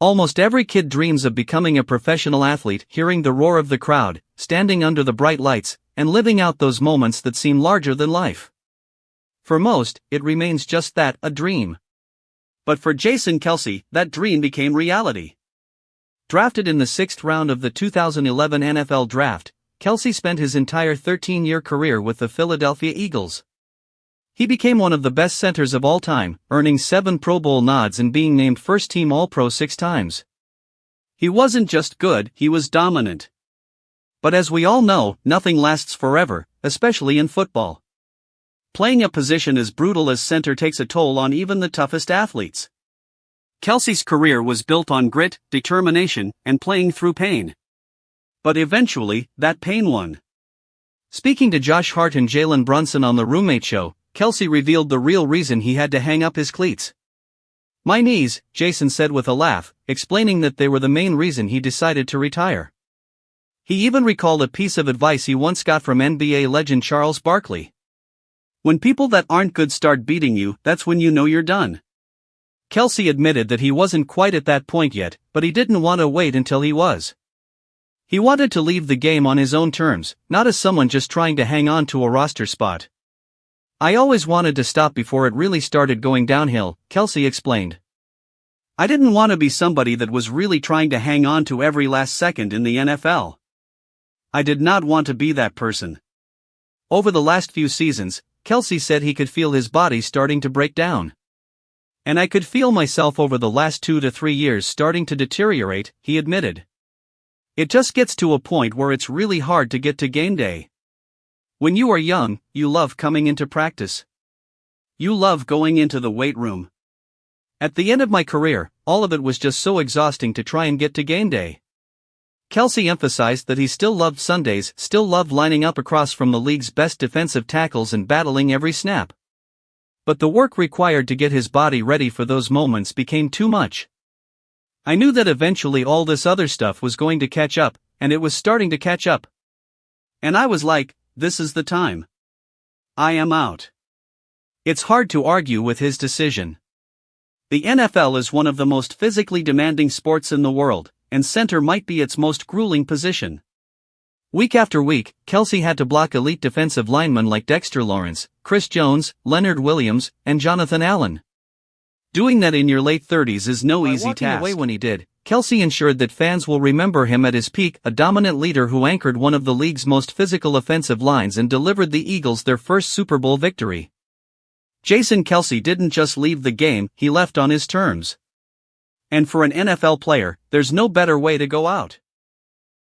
Almost every kid dreams of becoming a professional athlete, hearing the roar of the crowd, standing under the bright lights, and living out those moments that seem larger than life. For most, it remains just that, a dream. But for Jason Kelce, that dream became reality. Drafted in the 6th round of the 2011 NFL Draft, Kelce spent his entire 13-year career with the Philadelphia Eagles. He became one of the best centers of all time, earning 7 Pro Bowl nods and being named first-team All-Pro 6 times. He wasn't just good, he was dominant. But as we all know, nothing lasts forever, especially in football. Playing a position as brutal as center takes a toll on even the toughest athletes. Kelce's career was built on grit, determination, and playing through pain. But eventually, that pain won. Speaking to Josh Hart and Jalen Brunson on the Roommate Show, Kelce revealed the real reason he had to hang up his cleats. "My knees," Jason said with a laugh, explaining that they were the main reason he decided to retire. He even recalled a piece of advice he once got from NBA legend Charles Barkley. "When people that aren't good start beating you, that's when you know you're done." Kelce admitted that he wasn't quite at that point yet, but he didn't want to wait until he was. He wanted to leave the game on his own terms, not as someone just trying to hang on to a roster spot. "I always wanted to stop before it really started going downhill," Kelce explained. "I didn't want to be somebody that was really trying to hang on to every last second in the NFL. I did not want to be that person." Over the last few seasons, Kelce said he could feel his body starting to break down. "And I could feel myself over the last 2 to 3 years starting to deteriorate," he admitted. "It just gets to a point where it's really hard to get to game day. When you are young, you love coming into practice. You love going into the weight room. At the end of my career, all of it was just so exhausting to try and get to game day." Kelce emphasized that he still loved Sundays, still loved lining up across from the league's best defensive tackles and battling every snap. But the work required to get his body ready for those moments became too much. "I knew that eventually all this other stuff was going to catch up, and it was starting to catch up. And I was like, this is the time. I am out." It's hard to argue with his decision. The NFL is one of the most physically demanding sports in the world, and center might be its most grueling position. Week after week, Kelce had to block elite defensive linemen like Dexter Lawrence, Chris Jones, Leonard Williams, and Jonathan Allen. Doing that in your late 30s is no easy task. By walking away when he did, Kelce ensured that fans will remember him at his peak, a dominant leader who anchored one of the league's most physical offensive lines and delivered the Eagles their first Super Bowl victory. Jason Kelce didn't just leave the game, he left on his terms. And for an NFL player, there's no better way to go out.